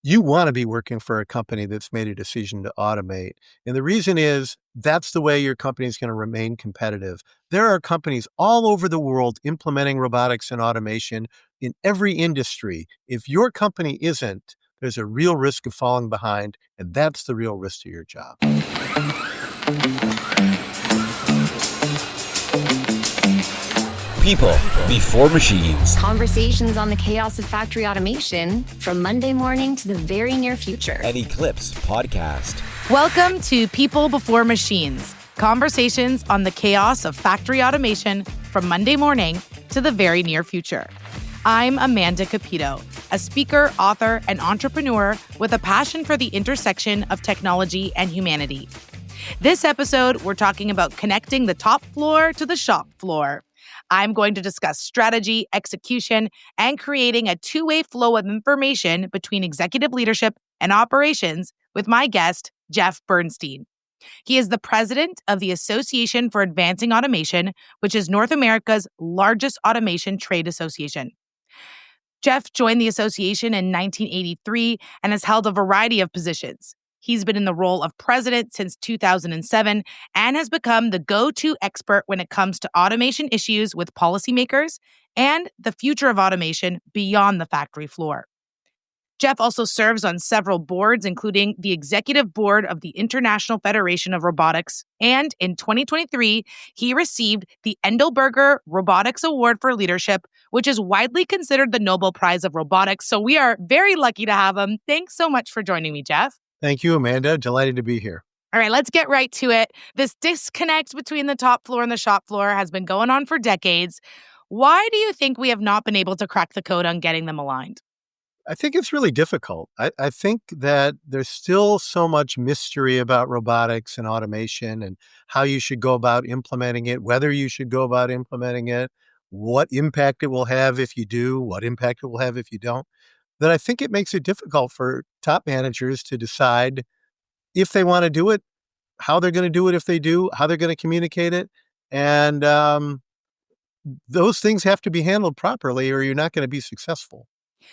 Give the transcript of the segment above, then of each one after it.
You want to be working for a company that's made a decision to automate. And the reason is that's the way your company is going to remain competitive. There are companies all over the world implementing robotics and automation in every industry. If your company isn't, there's a real risk of falling behind, and that's the real risk to your job. People before machines. Conversations on the chaos of factory automation from Monday morning to the very near future. An Eclipse podcast. Welcome to People Before Machines. Conversations on the chaos of factory automation from Monday morning to the very near future. I'm Amanda Cupido, a speaker, author, and entrepreneur with a passion for the intersection of technology and humanity. This episode, we're talking about connecting the top floor to the shop floor. I'm going to discuss strategy, execution, and creating a two-way flow of information between executive leadership and operations with my guest, Jeff Burnstein. He is the president of the Association for Advancing Automation, which is North America's largest automation trade association. Jeff joined the association in 1983 and has held a variety of positions. He's been in the role of president since 2007 and has become the go-to expert when it comes to automation issues with policymakers and the future of automation beyond the factory floor. Jeff also serves on several boards, including the executive board of the International Federation of Robotics. And in 2023, he received the Endelberger Robotics Award for Leadership, which is widely considered the Nobel Prize of Robotics. So we are very lucky to have him. Thanks so much for joining me, Jeff. Thank you, Amanda. Delighted to be here. All right, let's get right to it. This disconnect between the top floor and the shop floor has been going on for decades. Why do you think we have not been able to crack the code on getting them aligned? I think it's really difficult. I think that there's still so much mystery about robotics and automation and how you should go about implementing it, whether you should go about implementing it, what impact it will have if you do, what impact it will have if you don't, that I think it makes it difficult for top managers to decide if they want to do it, how they're going to do it if they do, how they're going to communicate it. And those things have to be handled properly or you're not going to be successful.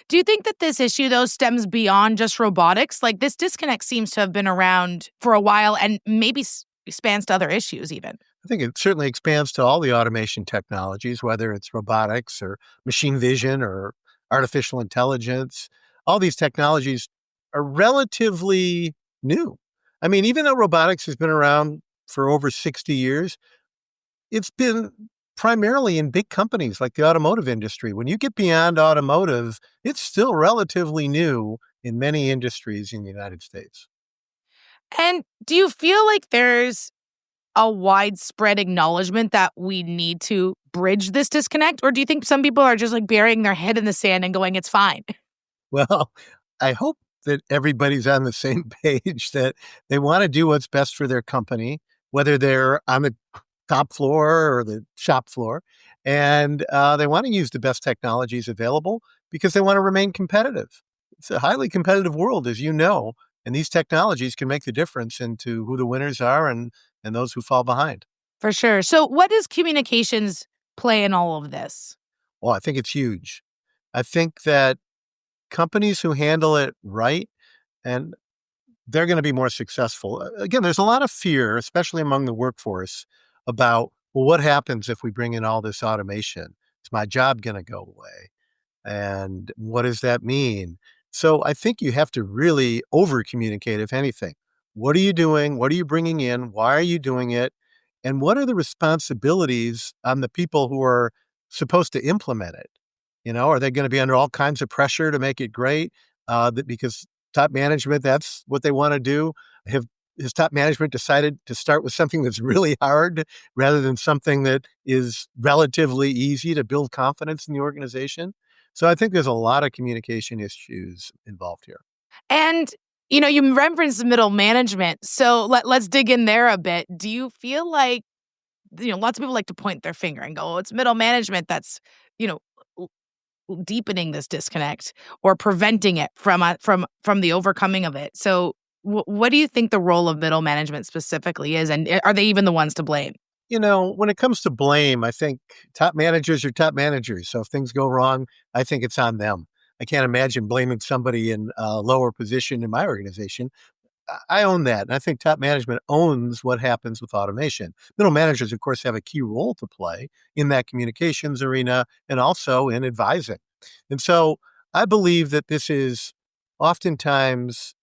Do you think that this issue, though, stems beyond just robotics? Like, this disconnect seems to have been around for a while and maybe spans to other issues even. I think it certainly expands to all the automation technologies, whether it's robotics or machine vision or artificial intelligence. All these technologies are relatively new. I mean, even though robotics has been around for over 60 years, it's been primarily in big companies like the automotive industry. When you get beyond automotive, it's still relatively new in many industries in the United States. And do you feel like there's a widespread acknowledgement that we need to bridge this disconnect? Or do you think some people are just like burying their head in the sand and going, it's fine? Well, I hope that everybody's on the same page, that they want to do what's best for their company, whether they're on the top floor or the shop floor, and they want to use the best technologies available because they want to remain competitive. It's a highly competitive world, as you know, and these technologies can make the difference into who the winners are and those who fall behind. For sure. So what does communications play in all of this? Well, I think it's huge. I think that companies who handle it right, and they're going to be more successful. Again, there's a lot of fear, especially among the workforce, about, well, what happens if we bring in all this automation? Is my job going to go away? And what does that mean? So I think you have to really over-communicate, if anything. What are you doing? What are you bringing in? Why are you doing it? And what are the responsibilities on the people who are supposed to implement it? You know, are they going to be under all kinds of pressure to make it great? Because top management, that's what they want to do. Has top management decided to start with something that's really hard rather than something that is relatively easy to build confidence in the organization? So I think there's a lot of communication issues involved here. And, you know, you referenced middle management. So let's dig in there a bit. Do you feel like, you know, lots of people like to point their finger and go, oh, it's middle management that's, you know, deepening this disconnect or preventing it from the overcoming of it. So what do you think the role of middle management specifically is? And are they even the ones to blame? You know, when it comes to blame, I think top managers are top managers. So if things go wrong, I think it's on them. I can't imagine blaming somebody in a lower position in my organization. I own that. And I think top management owns what happens with automation. Middle managers, of course, have a key role to play in that communications arena and also in advising. And so I believe that this is oftentimes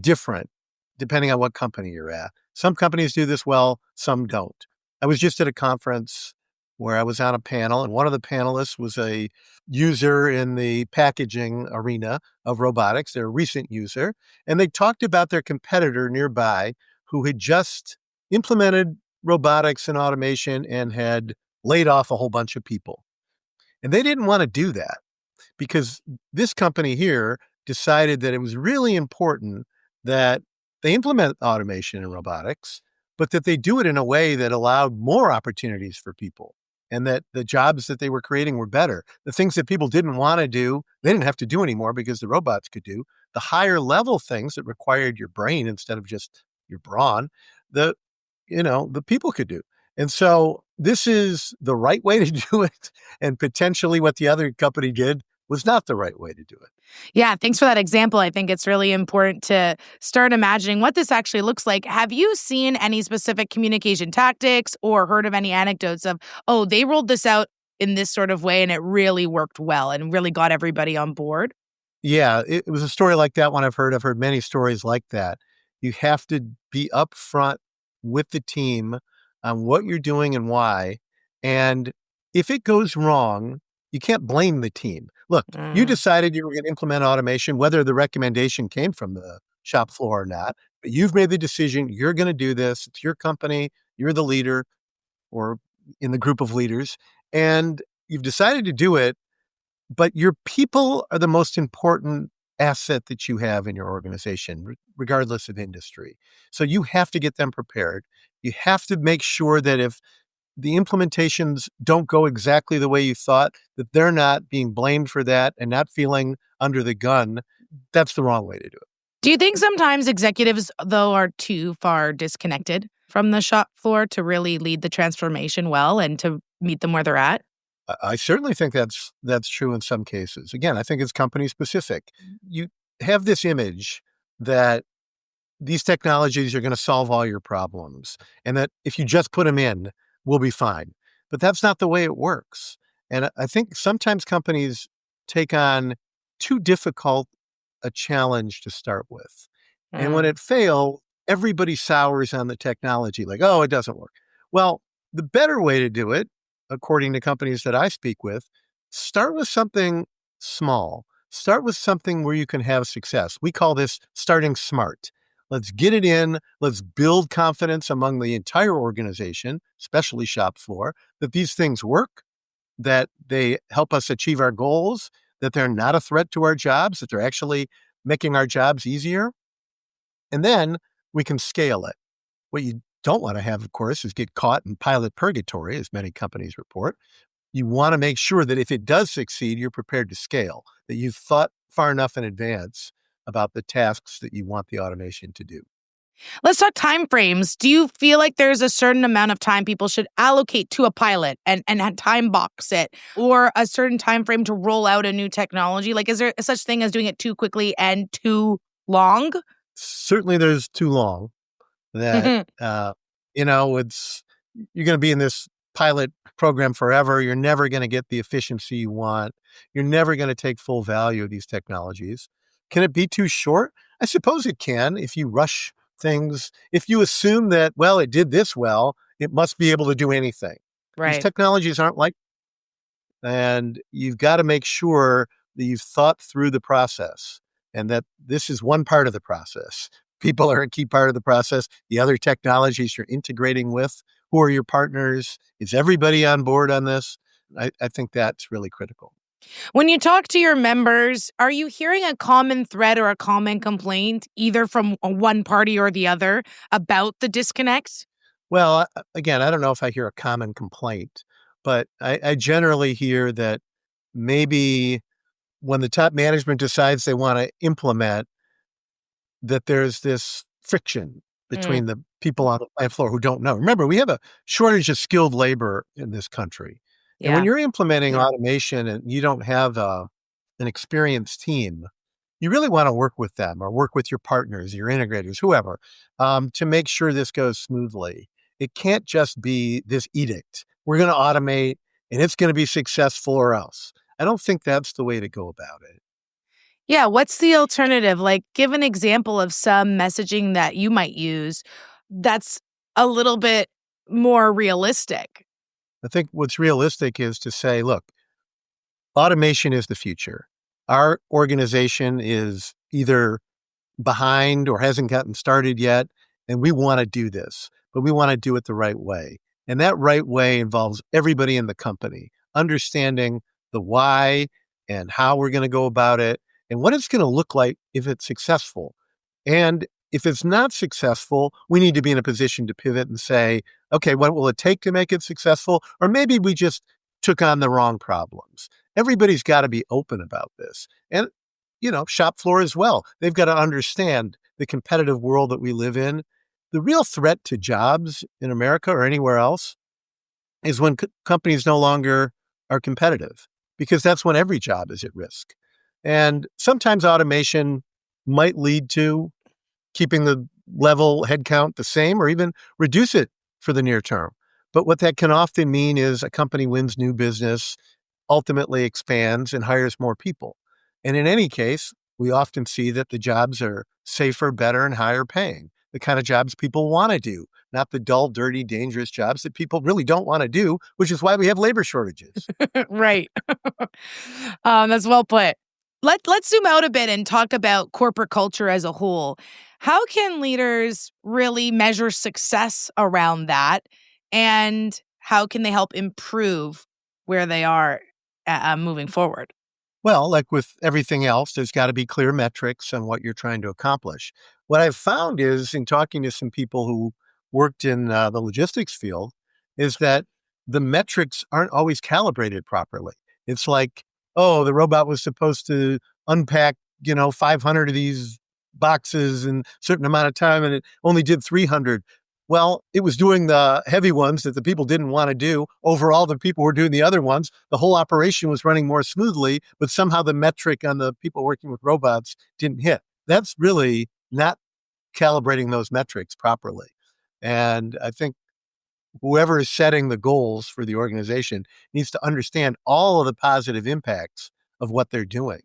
different depending on what company you're at. Some companies do this well, some don't. I was just at a conference where I was on a panel, and one of the panelists was a user in the packaging arena of robotics. They're a recent user, and they talked about their competitor nearby who had just implemented robotics and automation and had laid off a whole bunch of people. And they didn't want to do that because this company here decided that it was really important that they implement automation and robotics, but that they do it in a way that allowed more opportunities for people and that the jobs that they were creating were better. The things that people didn't want to do, they didn't have to do anymore because the robots could do. The higher level things that required your brain instead of just your brawn, the people could do. And so this is the right way to do it. And potentially what the other company did was not the right way to do it. Yeah, thanks for that example. I think it's really important to start imagining what this actually looks like. Have you seen any specific communication tactics or heard of any anecdotes of, oh, they rolled this out in this sort of way and it really worked well and really got everybody on board? Yeah, it was a story like that one I've heard. I've heard many stories like that. You have to be upfront with the team on what you're doing and why. And if it goes wrong, you can't blame the team. Look, you decided you were going to implement automation, whether the recommendation came from the shop floor or not, but you've made the decision, you're going to do this. It's your company, you're the leader or in the group of leaders, and you've decided to do it, but your people are the most important asset that you have in your organization, regardless of industry. So you have to get them prepared. You have to make sure that if the implementations don't go exactly the way you thought, that they're not being blamed for that and not feeling under the gun. That's the wrong way to do it. Do you think sometimes executives, though, are too far disconnected from the shop floor to really lead the transformation well and to meet them where they're at? I certainly think that's true in some cases. Again, I think it's company specific. You have this image that these technologies are going to solve all your problems and that if you just put them in, we'll be fine. But that's not the way it works. And I think sometimes companies take on too difficult a challenge to start with. And when it fails, everybody sours on the technology, like, oh, it doesn't work. Well, the better way to do it, according to companies that I speak with, start with something small. Start with something where you can have success. We call this starting smart. Let's get it in. Let's build confidence among the entire organization, especially shop floor, that these things work, that they help us achieve our goals, that they're not a threat to our jobs, that they're actually making our jobs easier. And then we can scale it. What you don't want to have, of course, is get caught in pilot purgatory, as many companies report. You want to make sure that if it does succeed, you're prepared to scale, that you've thought far enough in advance about the tasks that you want the automation to do. Let's talk timeframes. Do you feel like there's a certain amount of time people should allocate to a pilot and time box it, or a certain time frame to roll out a new technology? Like, is there such thing as doing it too quickly and too long? Certainly there's too long that, you're going to be in this pilot program forever. You're never going to get the efficiency you want. You're never going to take full value of these technologies. Can it be too short? I suppose it can if you rush things. If you assume that, well, it did this well, it must be able to do anything. Right. These technologies aren't like that. And you've got to make sure that you've thought through the process and that this is one part of the process. People are a key part of the process. The other technologies you're integrating with, who are your partners? Is everybody on board on this? I think that's really critical. When you talk to your members, are you hearing a common thread or a common complaint, either from one party or the other, about the disconnect? Well, again, I don't know if I hear a common complaint, but I generally hear that maybe when the top management decides they want to implement, that there's this friction between the people on the plant floor who don't know. Remember, we have a shortage of skilled labor in this country. And when you're implementing automation and you don't have an experienced team, you really want to work with them or work with your partners, your integrators, whoever, to make sure this goes smoothly. It can't just be this edict. We're going to automate and it's going to be successful or else. I don't think that's the way to go about it. Yeah, what's the alternative? Like, give an example of some messaging that you might use that's a little bit more realistic. I think what's realistic is to say, look, automation is the future. Our organization is either behind or hasn't gotten started yet, and we want to do this, but we want to do it the right way. And that right way involves everybody in the company understanding the why and how we're going to go about it and what it's going to look like if it's successful. And if it's not successful, we need to be in a position to pivot and say, okay, what will it take to make it successful? Or maybe we just took on the wrong problems. Everybody's got to be open about this. And, shop floor as well. They've got to understand the competitive world that we live in. The real threat to jobs in America or anywhere else is when companies no longer are competitive, because that's when every job is at risk. And sometimes automation might lead to keeping the level headcount the same or even reduce it for the near term. But what that can often mean is a company wins new business, ultimately expands and hires more people. And in any case, we often see that the jobs are safer, better, and higher paying, the kind of jobs people want to do, not the dull, dirty, dangerous jobs that people really don't want to do, which is why we have labor shortages. Right. That's well put. Let's zoom out a bit and talk about corporate culture as a whole. How can leaders really measure success around that? And how can they help improve where they are moving forward? Well, like with everything else, there's got to be clear metrics on what you're trying to accomplish. What I've found is in talking to some people who worked in the logistics field is that the metrics aren't always calibrated properly. It's like, oh, the robot was supposed to unpack, 500 of these boxes in a certain amount of time and it only did 300. Well, it was doing the heavy ones that the people didn't want to do. Overall, the people were doing the other ones. The whole operation was running more smoothly, but somehow the metric on the people working with robots didn't hit. That's really not calibrating those metrics properly. And I think whoever is setting the goals for the organization needs to understand all of the positive impacts of what they're doing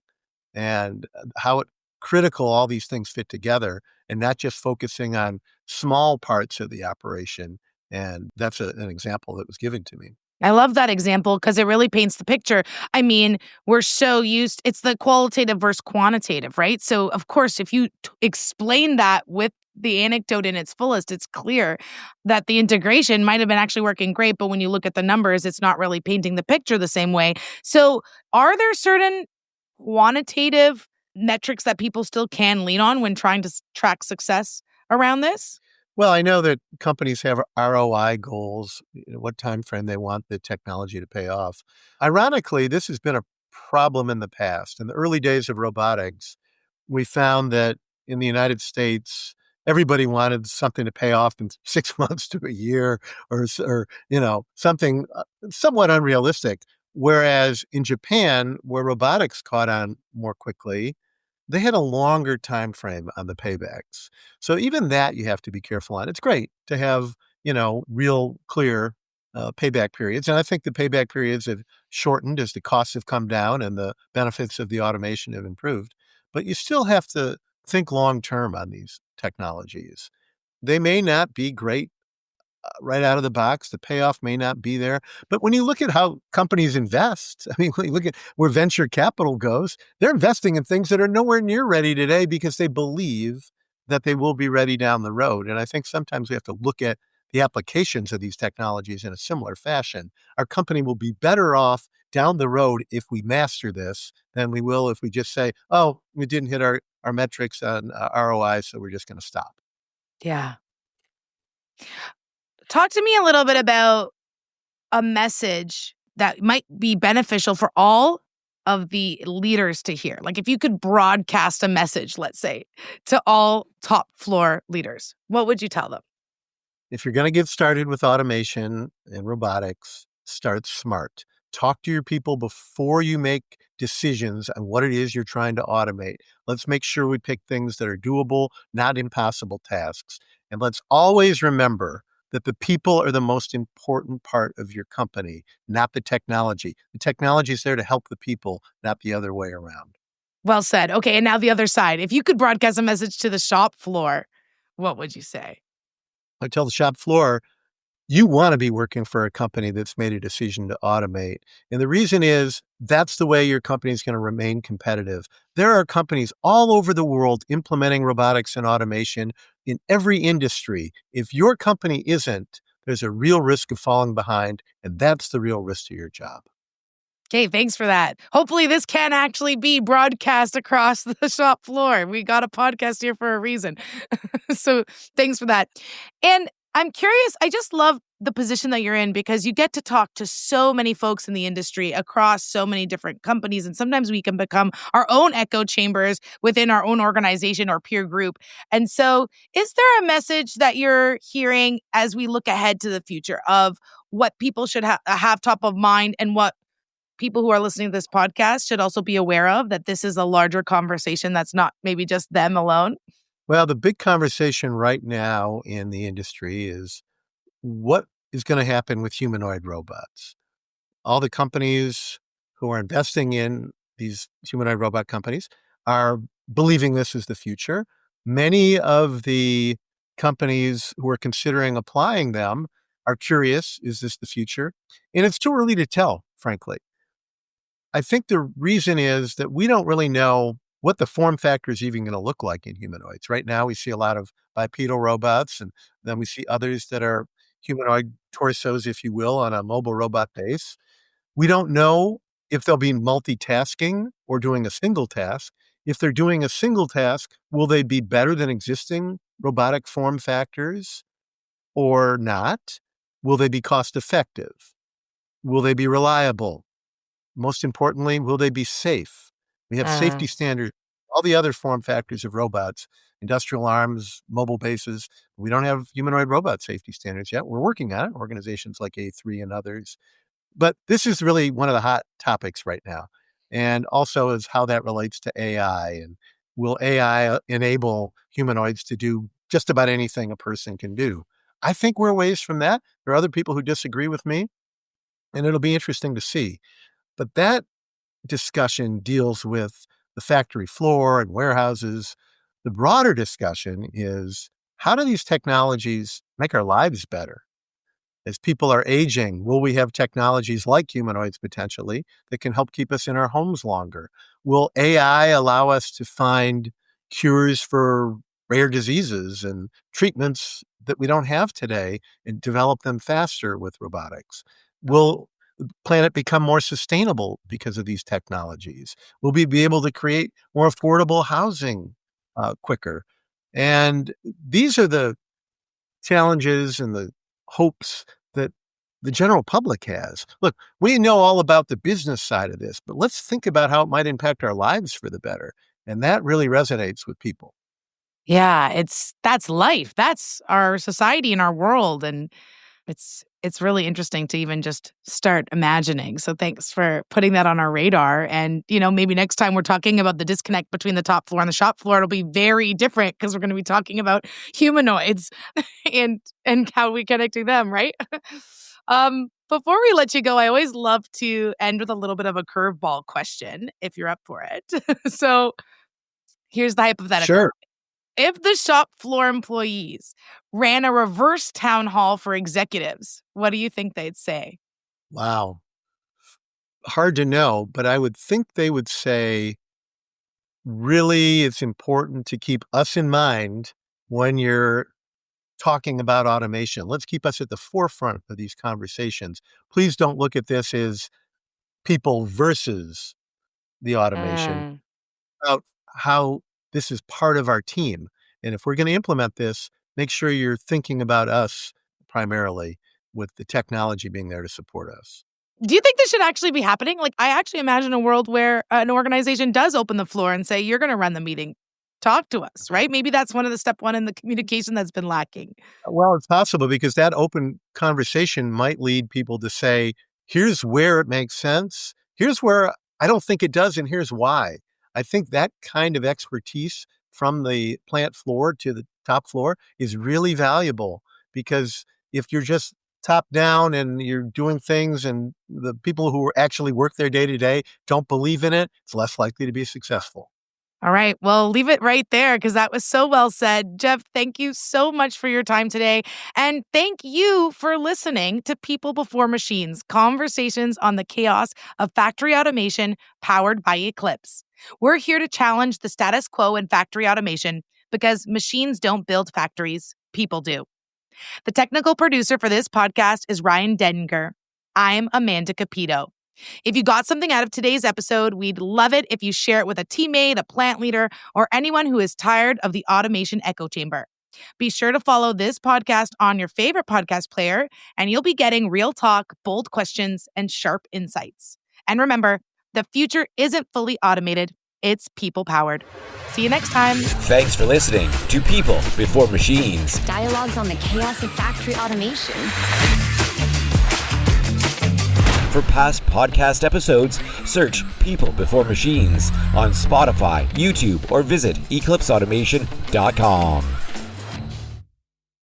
and how critical all these things fit together and not just focusing on small parts of the operation. And that's an example that was given to me. I love that example because it really paints the picture. I mean, we're so used, it's the qualitative versus quantitative, right? So, of course, if you explain that with the anecdote in its fullest, it's clear that the integration might have been actually working great, but when you look at the numbers, it's not really painting the picture the same way. So, are there certain quantitative metrics that people still can lean on when trying to track success around this? Well, I know that companies have ROI goals, what time frame they want the technology to pay off. Ironically, this has been a problem in the past. In the early days of robotics, we found that in the United States, everybody wanted something to pay off in 6 months to a year or something somewhat unrealistic. Whereas in Japan, where robotics caught on more quickly, they had a longer time frame on the paybacks. So even that you have to be careful on. It's great to have, real clear payback periods. And I think the payback periods have shortened as the costs have come down and the benefits of the automation have improved. But you still have to think long term on these technologies. They may not be great right out of the box. The payoff may not be there. But when you look at how companies invest, I mean, when you look at where venture capital goes, they're investing in things that are nowhere near ready today because they believe that they will be ready down the road. And I think sometimes we have to look at the applications of these technologies in a similar fashion. Our company will be better off down the road if we master this than we will if we just say, oh, we didn't hit our metrics on ROI, so we're just going to stop. Yeah. Talk to me a little bit about a message that might be beneficial for all of the leaders to hear. Like if you could broadcast a message, let's say, to all top floor leaders, what would you tell them? If you're going to get started with automation and robotics, start smart. Talk to your people before you make decisions on what it is you're trying to automate. Let's make sure we pick things that are doable, not impossible tasks. And let's always remember that the people are the most important part of your company, not the technology. The technology is there to help the people, not the other way around. Well said. Okay, and now the other side. If you could broadcast a message to the shop floor, what would you say? I tell the shop floor, you want to be working for a company that's made a decision to automate. And the reason is that's the way your company is going to remain competitive. There are companies all over the world implementing robotics and automation in every industry. If your company isn't, there's a real risk of falling behind, and that's the real risk to your job. Okay, thanks for that. Hopefully this can actually be broadcast across the shop floor. We got a podcast here for a reason. So thanks for that. And I'm curious, I just love the position that you're in because you get to talk to so many folks in the industry across so many different companies. And sometimes we can become our own echo chambers within our own organization or peer group. And so is there a message that you're hearing as we look ahead to the future of what people should have top of mind and what people who are listening to this podcast should also be aware of, that this is a larger conversation that's not maybe just them alone? Well, the big conversation right now in the industry is what is going to happen with humanoid robots. All the companies who are investing in these humanoid robot companies are believing this is the future. Many of the companies who are considering applying them are curious, is this the future? And it's too early to tell, frankly. I think the reason is that we don't really know what the form factor is even going to look like in humanoids. Right now, we see a lot of bipedal robots, and then we see others that are humanoid torsos, if you will, on a mobile robot base. We don't know if they'll be multitasking or doing a single task. If they're doing a single task, will they be better than existing robotic form factors or not? Will they be cost effective? Will they be reliable? Most importantly, will they be safe? We have safety standards, all the other form factors of robots, industrial arms, mobile bases. We don't have humanoid robot safety standards yet. We're working on it, organizations like A3 and others. But this is really one of the hot topics right now. And also is how that relates to AI. And will AI enable humanoids to do just about anything a person can do? I think we're a ways from that. There are other people who disagree with me, and it'll be interesting to see. But that discussion deals with the factory floor and warehouses. The broader discussion is how do these technologies make our lives better? As people are aging, will we have technologies like humanoids potentially that can help keep us in our homes longer? Will AI allow us to find cures for rare diseases and treatments that we don't have today and develop them faster with robotics? Will the planet become more sustainable because of these technologies? Will we be able to create more affordable housing quicker? And these are the challenges and the hopes that the general public has. Look, we know all about the business side of this, but let's think about how it might impact our lives for the better. And that really resonates with people. Yeah, that's life. That's our society and our world. And it's really interesting to even just start imagining. So thanks for putting that on our radar. And, maybe next time we're talking about the disconnect between the top floor and the shop floor, it'll be very different because we're going to be talking about humanoids and how we connect to them, right? Before we let you go, I always love to end with a little bit of a curveball question, if you're up for it. So here's the hypothetical. Sure. If the shop floor employees ran a reverse town hall for executives, what do you think they'd say? Wow. Hard to know, but I would think they would say, really, it's important to keep us in mind when you're talking about automation. Let's keep us at the forefront of these conversations. Please don't look at this as people versus the automation, Mm. about how this is part of our team. And if we're going to implement this, make sure you're thinking about us primarily, with the technology being there to support us. Do you think this should actually be happening? Like, I actually imagine a world where an organization does open the floor and say, you're going to run the meeting. Talk to us, right? Maybe that's one of the step one in the communication that's been lacking. Well, it's possible because that open conversation might lead people to say, Here's where it makes sense. Here's where I don't think it does, and here's why. I think that kind of expertise from the plant floor to the top floor is really valuable, because if you're just top down and you're doing things and the people who actually work there day to day don't believe in it, it's less likely to be successful. All right. Well, leave it right there because that was so well said. Jeff, thank you so much for your time today. And thank you for listening to People Before Machines, conversations on the chaos of factory automation powered by Eclipse. We're here to challenge the status quo in factory automation because machines don't build factories, people do. The technical producer for this podcast is Ryan Denninger. I'm Amanda Cupido. If you got something out of today's episode, we'd love it if you share it with a teammate, a plant leader, or anyone who is tired of the automation echo chamber. Be sure to follow this podcast on your favorite podcast player, and you'll be getting real talk, bold questions, and sharp insights. And remember, the future isn't fully automated, it's people-powered. See you next time. Thanks for listening to People Before Machines. Dialogues on the chaos of factory automation. For past podcast episodes, search People Before Machines on Spotify, YouTube, or visit eclipseautomation.com.